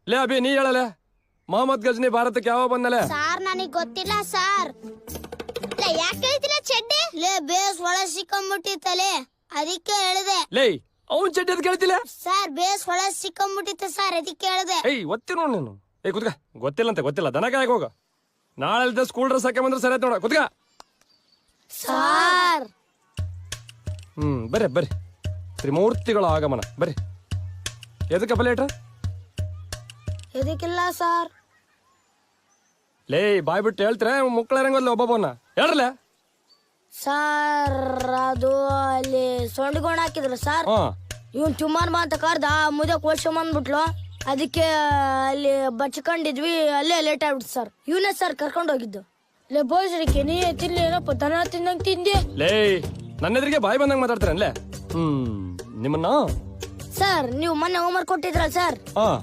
ಲೇ ಅಭಿ ನೀ ಹೇಳಲೆ ಮೊಹಮ್ಮದ್ ಗಜ್ನಿ ಭಾರತಕ್ಕೆ ಯಾವ ಬಂದಲೆ? ಸಾರ್ ನನಗ್ ಗೊತ್ತಿಲ್ಲ ಸಾರ್. ಯಾಕೆ ಹೇಳ್ತಿಲ್ಲ ಚಡ್ಡಿ? ಲೇ ಬೇಸ್ ಒಳ ಸಿಕ್ಕಂಬಿಟ್ಟಿತ್ತಲೆ ಅದಕ್ಕೆ ಹೇಳಿದೆ. ಲೇ ಅವ್ನ್ ಚಡ್ಡಿ ಅದ್ ಕೇಳ್ತಿಲ್ಲ ಸರ್ ಬೇಸ್ ಒಳ ಸಿಕ್ಕಂಬಿಟ್ಟಿತ್ತು ಸರ್ ಅದಕ್ಕೆ ಹೇಳಿದೆ. ಏಯ್ ಒತ್ತಿ ನೋಡ್ ನೀನು. ಏಯ್ ಕುತ್ಕ. ಗೊತ್ತಿಲ್ಲ ದನ ಕಾಯಕ್ ಹೋಗ. ನಾಳೆ ಸ್ಕೂಲ್ ಡ್ರೆಸ್ ಹಾಕಿ ಬಂದ್ರೆ ಸರಿ ಆಯ್ತು ನೋಡ. ಕುತ್ಕ. ಸಾರ್ ಬರ್ರಿ ತ್ರಿಮೂರ್ತಿಗಳ ಆಗಮನ ಬರ್ರಿ. ಎದಕ್ಕಪ್ಪ ಲೇಟ್ರ? ಎದಕ್ಕಿಲ್ಲ ಸರ್. ಲೇ ಬಾಯ್ ಬಿಟ್ಟು ಹೇಳ್ತೀರ ಮುಕ್ಕಳರಂಗಲ್ಲ ಒಬ್ಬೊಬ್ಬನ ಹೇಳ್ರಲ್ಲ. ಸರ್ ಅದು ಅಲ್ಲಿ ಸೊಂಡಿಗೋಣ ಹಾಕಿದ್ರು ಸರ್. ಇವನ್ ಚುಮ್ಮಾನ್ ಬಾ ಅಂತ ಕರ್ದ ಮುದೆ ಕೋಳ್ಸ್ಕೊಂಬಂದ್ಬಿಟ್ಲು. ಅದಕ್ಕೆ ಅಲ್ಲಿ ಬಚ್ಕೊಂಡಿದ್ವಿ, ಅಲ್ಲೇ ಲೇಟ್ ಆಗ್ಬಿಡ್ತು ಸರ್. ಇವನೇ ಸರ್ ಕರ್ಕೊಂಡು ಹೋಗಿದ್ದು. ಲೇ ಬೋಜ್ರಿಕೆ ನೀ ತಿನ್ಲಿ ಏನಪ್ಪ ದನ ತಿನ್ನಂಗ್ ತಿಂದಿ. ಲೇ ನನ್ನ ಎದುರಿಗೆ ಬಾಯಿ ಬಂದಂಗ್ ಮಾತಾಡ್ತಾರನ್ಲೇ. ನಿಮ್ಮನ್ನ ಸರ್ ನೀವು ಮೊನ್ನೆ ಹೋಮ್ವರ್ಕ್ ಕೊಟ್ಟಿದ್ರಲ್ಲ ಸರ್,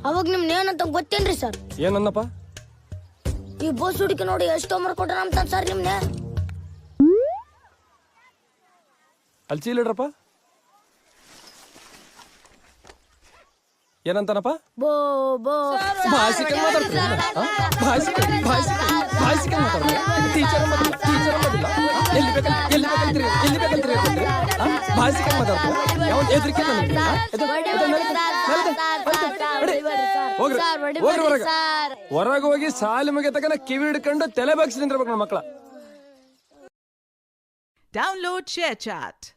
ಅವಾಗ ನಿಮ್ನ ಏನಂತ ಗೊತ್ತೇನ್ರಿ ಸರ್? ಏನನ್ನಪ್ಪ? ಈ ಬೋಸ್ ಹುಡುಕಿ ನೋಡಿ ಎಷ್ಟು ಹೋಮ್ವರ್ಕ್ ಕೊಟ್ರ ಅಂತ ಸರ್ ನಿಮ್ನೆ. ಅಲ್ಲಿ ಚೀಲಿಡ್ರಪ್ಪ. ಏನಂತಾನಪ್ಪ? ಬೋ ಬೋ ಭಾಷಿಕನ್ ಮಾತಾಡ್ತೀರಿ? ಭಾಷಿಕನ್ ಮಾತಾಡ್ತೀರಿ? ಟೀಚರ್ ಎಲ್ಲಿ ಬೇಕಂತೀರಿ ಭಾಷಿಕನ್ ಮಾತಾಡ್ತೀರಿ? ಯಾವ ಎದ್ರಿಕೆ ಹೊರಗೆ ಹೋಗಿ ಸಾಲಿ ಮುಗಿಯ ತಗನ ಕಿವಿ ಹಿಡ್ಕೊಂಡು ತಲೆ ಬಾಗಿಸಿ ನಿಂತಿರ್ಬೇಕು ನಮ್ಮ ಮಕ್ಕಳ. Download ShareChat.